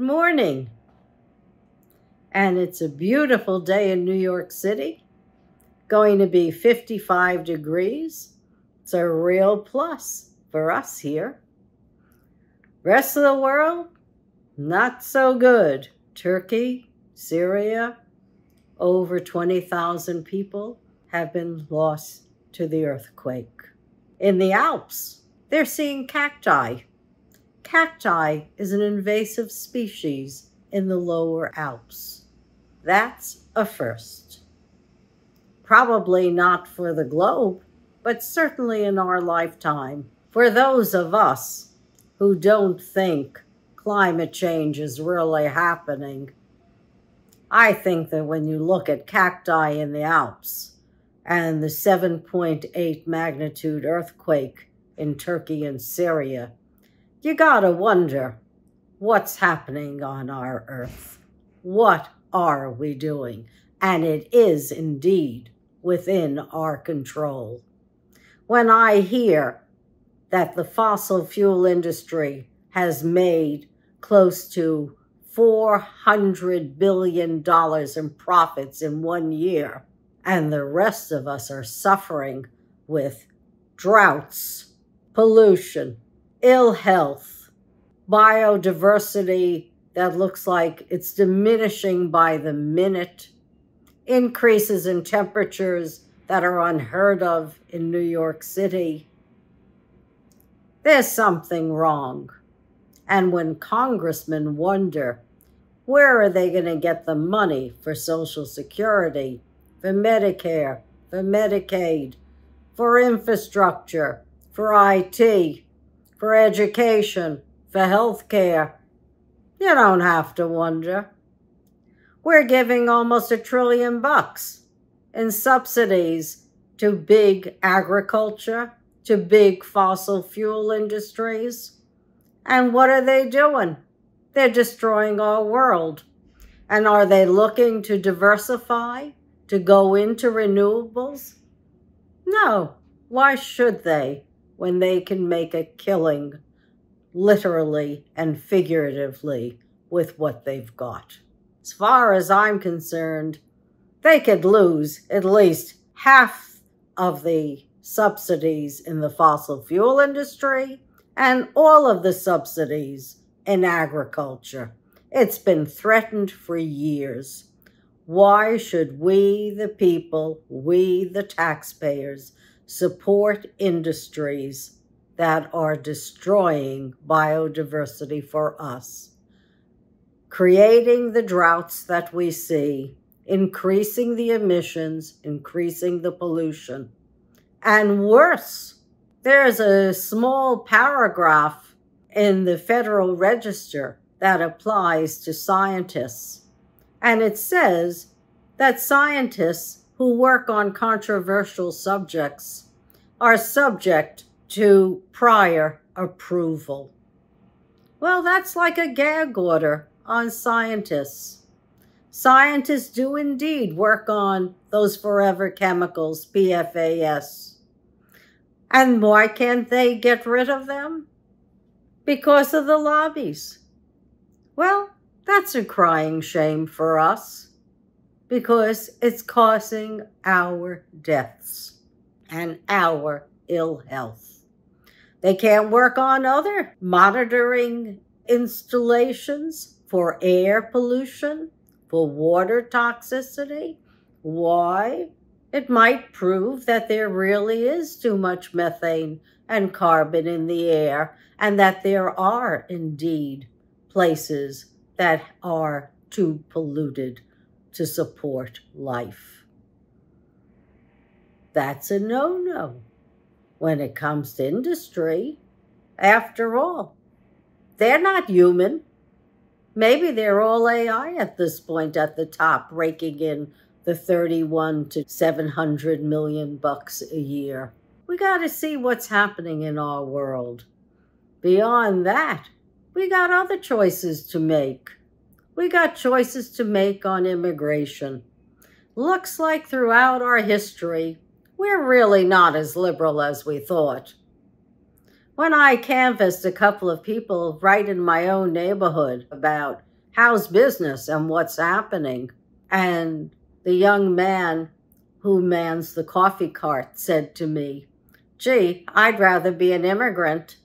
morning. And it's a beautiful day in New York City. Going to be 55 degrees. It's a real plus for us here. Rest of the world, not so good. Turkey, Syria, over 20,000 people have been lost to the earthquake. In the Alps, they're seeing cacti. Cacti is an invasive species in the lower Alps. That's a first. Probably not for the globe, but certainly in our lifetime. For those of us who don't think climate change is really happening, I think that when you look at cacti in the Alps and the 7.8 magnitude earthquake in Turkey and Syria, you gotta wonder what's happening on our earth. What are we doing? And it is indeed within our control. When I hear that the fossil fuel industry has made close to $400 billion in profits in 1 year, and the rest of us are suffering with droughts, pollution, ill health, biodiversity that looks like it's diminishing by the minute, increases in temperatures that are unheard of in New York City, there's something wrong. And when congressmen wonder, where are they going to get the money for Social Security, for Medicare, for Medicaid, for infrastructure, for IT, for education, for healthcare, you don't have to wonder. We're giving almost $1 trillion in subsidies to big agriculture, to big fossil fuel industries. And what are they doing? They're destroying our world. And are they looking to diversify, to go into renewables? No. Why should they when they can make a killing, literally and figuratively, with what they've got? As far as I'm concerned, they could lose at least half of the subsidies in the fossil fuel industry and all of the subsidies in agriculture. It's been threatened for years. Why should we, the people, we, the taxpayers, support industries that are destroying biodiversity for us, creating the droughts that we see, increasing the emissions, increasing the pollution? And worse, there's a small paragraph in the Federal Register that applies to scientists. And it says that scientists who work on controversial subjects are subject to prior approval. Well, that's like a gag order on scientists. Scientists do indeed work on those forever chemicals, PFAS. And why can't they get rid of them? Because of the lobbies. Well, that's a crying shame for us, because it's causing our deaths and our ill health. They can't work on other monitoring installations for air pollution, for water toxicity. Why? It might prove that there really is too much methane and carbon in the air, and that there are indeed places that are too polluted to support life. That's a no-no when it comes to industry. After all, they're not human. Maybe they're all AI at this point at the top, raking in the 31 to 700 million bucks a year. We got to see what's happening in our world. Beyond that, we got other choices to make. We got choices to make on immigration. Looks like throughout our history, we're really not as liberal as we thought. When I canvassed a couple of people right in my own neighborhood about how's business and what's happening? And the young man who mans the coffee cart said to me, gee, I'd rather be an immigrant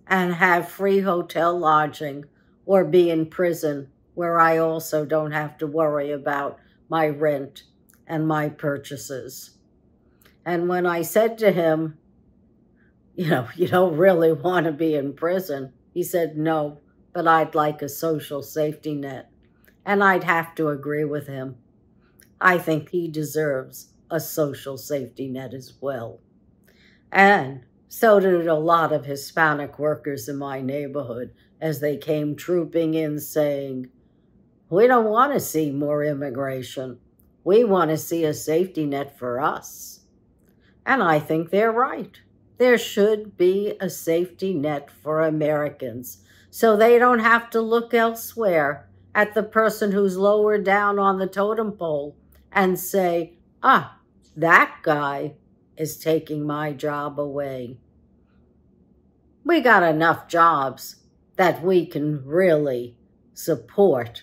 and have free hotel lodging or be in prison where I also don't have to worry about my rent and my purchases. And when I said to him, you don't really want to be in prison, he said, no, but I'd like a social safety net. And I'd have to agree with him. I think he deserves a social safety net as well. And so did a lot of Hispanic workers in my neighborhood as they came trooping in saying, we don't want to see more immigration. We want to see a safety net for us. And I think they're right. There should be a safety net for Americans so they don't have to look elsewhere at the person who's lower down on the totem pole and say, that guy is taking my job away. We got enough jobs that we can really support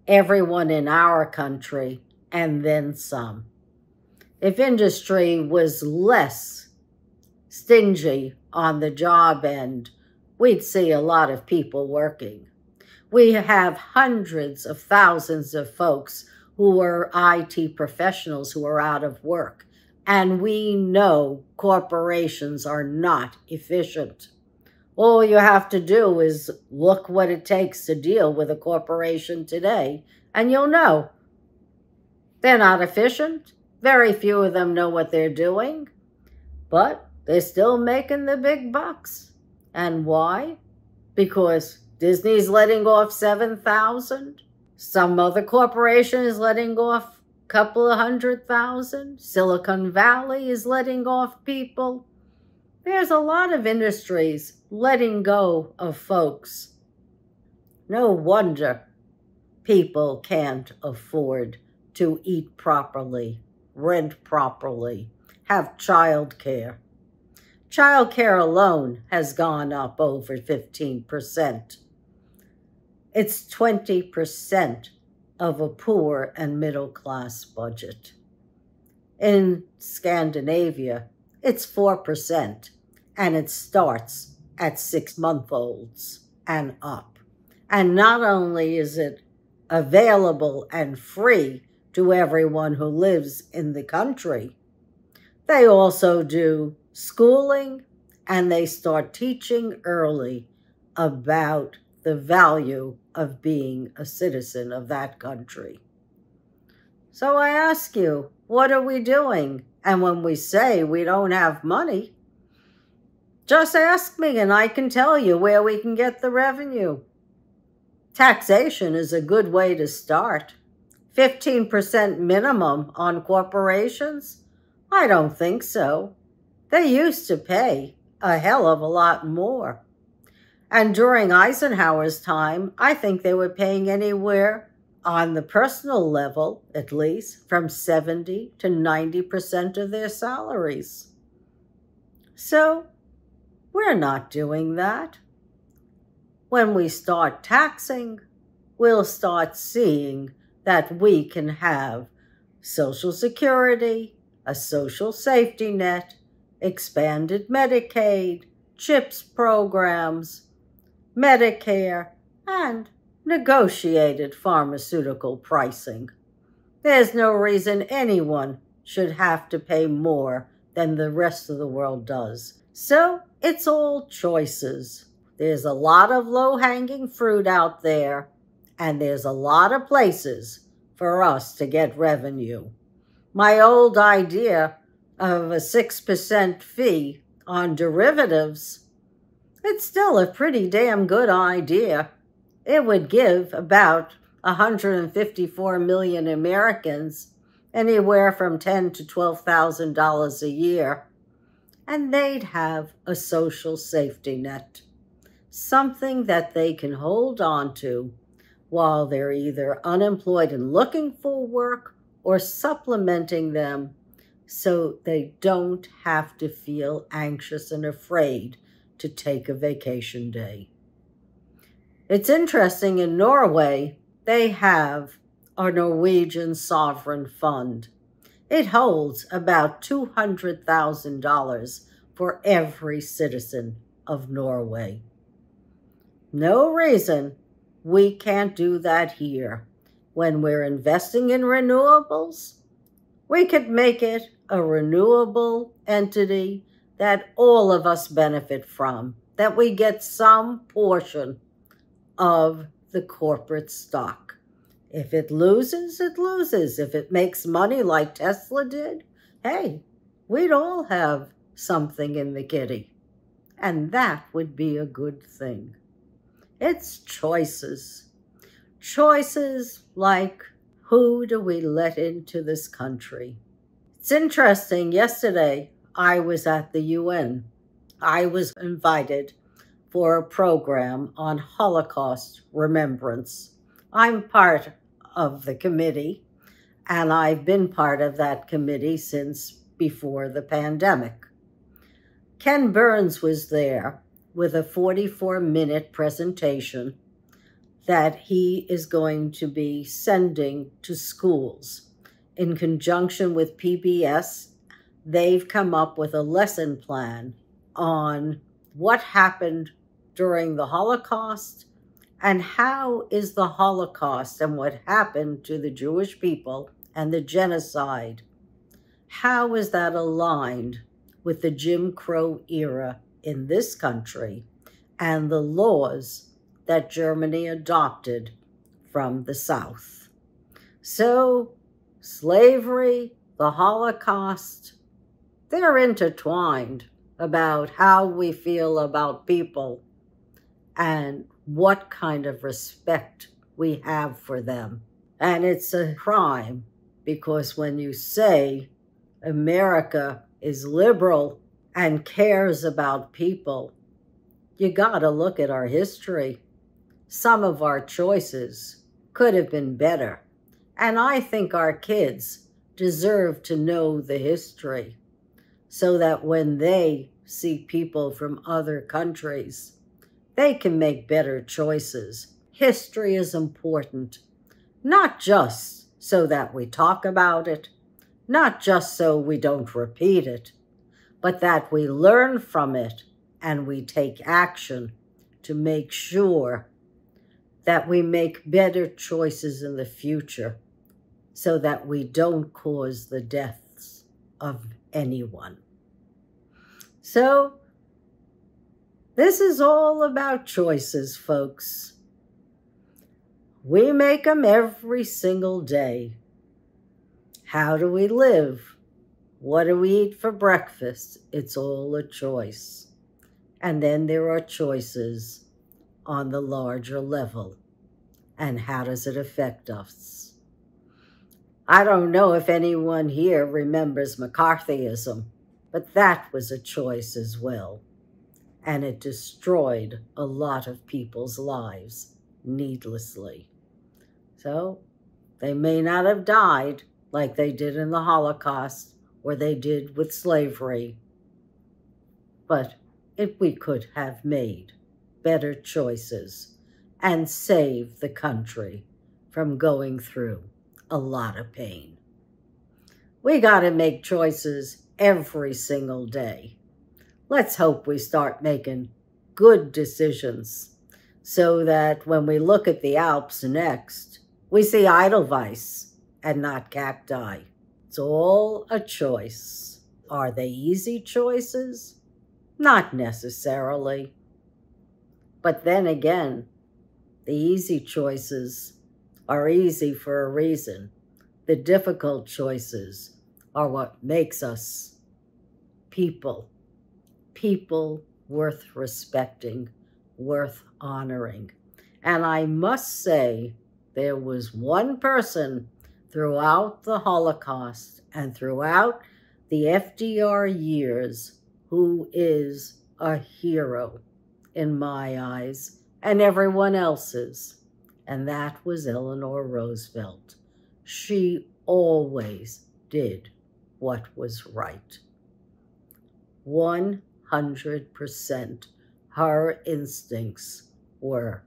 everyone in our country and then some. If industry was less stingy on the job end, we'd see a lot of people working. We have hundreds of thousands of folks who are IT professionals who are out of work, and we know corporations are not efficient. All you have to do is look what it takes to deal with a corporation today, and you'll know they're not efficient. Very few of them know what they're doing, but they're still making the big bucks. And why? Because Disney's letting off 7,000. Some other corporation is letting off a couple of 100,000. Silicon Valley is letting off people. There's a lot of industries letting go of folks. No wonder people can't afford to eat properly, rent properly, have child care. Child care alone has gone up over 15%. It's 20% of a poor and middle class budget. In Scandinavia, it's 4%, and it starts at 6-month-olds and up. And not only is it available and free to everyone who lives in the country, they also do schooling, and they start teaching early about the value of being a citizen of that country. So I ask you, what are we doing? And when we say we don't have money, just ask me and I can tell you where we can get the revenue. Taxation is a good way to start. 15% minimum on corporations? I don't think so. They used to pay a hell of a lot more. And during Eisenhower's time, I think they were paying anywhere, on the personal level at least, from 70 to 90% of their salaries. So we're not doing that. When we start taxing, we'll start seeing that we can have Social Security, a social safety net, expanded Medicaid, CHIPS programs, Medicare, and negotiated pharmaceutical pricing. There's no reason anyone should have to pay more than the rest of the world does. So it's all choices. There's a lot of low-hanging fruit out there, and there's a lot of places for us to get revenue. My old idea of a 6% fee on derivatives, it's still a pretty damn good idea. It would give about 154 million Americans anywhere from $10,000 to $12,000 a year, and they'd have a social safety net, something that they can hold on to while they're either unemployed and looking for work or supplementing them so they don't have to feel anxious and afraid to take a vacation day. It's interesting, in Norway, they have a Norwegian sovereign fund. It holds about $200,000 for every citizen of Norway. No reason we can't do that here. When we're investing in renewables, we could make it a renewable entity that all of us benefit from, that we get some portion of the corporate stock. If it loses, it loses. If it makes money like Tesla did, hey, we'd all have something in the kitty. And that would be a good thing. It's choices. Choices like, who do we let into this country? It's interesting. Yesterday, I was at the UN. I was invited for a program on Holocaust remembrance. I'm part of the committee, and I've been part of that committee since before the pandemic. Ken Burns was there with a 44-minute presentation that he is going to be sending to schools. In conjunction with PBS, they've come up with a lesson plan on what happened during the Holocaust and how is the Holocaust and what happened to the Jewish people and the genocide, how is that aligned with the Jim Crow era in this country and the laws that Germany adopted from the South. So slavery, the Holocaust, they're intertwined about how we feel about people and what kind of respect we have for them. And it's a crime because when you say America is liberal and cares about people, you gotta look at our history. Some of our choices could have been better. And I think our kids deserve to know the history so that when they see people from other countries, they can make better choices. History is important, not just so that we talk about it, not just so we don't repeat it, but that we learn from it and we take action to make sure that we make better choices in the future so that we don't cause the deaths of anyone. So, this is all about choices, folks. We make them every single day. How do we live? What do we eat for breakfast? It's all a choice. And then there are choices on the larger level. And how does it affect us? I don't know if anyone here remembers McCarthyism, but that was a choice as well. And it destroyed a lot of people's lives needlessly. So they may not have died like they did in the Holocaust or they did with slavery, but if we could have made better choices and saved the country from going through a lot of pain. We got to make choices every single day. Let's hope we start making good decisions so that when we look at the Alps next, we see Edelweiss and not cacti. It's all a choice. Are they easy choices? Not necessarily. But then again, the easy choices are easy for a reason. The difficult choices are what makes us people. People worth respecting, worth honoring. And I must say, there was one person throughout the Holocaust and throughout the FDR years who is a hero in my eyes and everyone else's, and that was Eleanor Roosevelt. She always did what was right. 100% her instincts were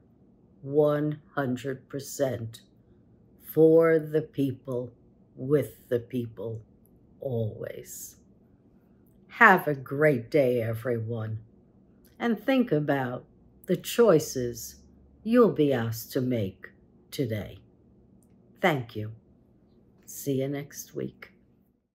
100%. For the people, with the people, always. Have a great day, everyone, and think about the choices you'll be asked to make today. Thank you. See you next week.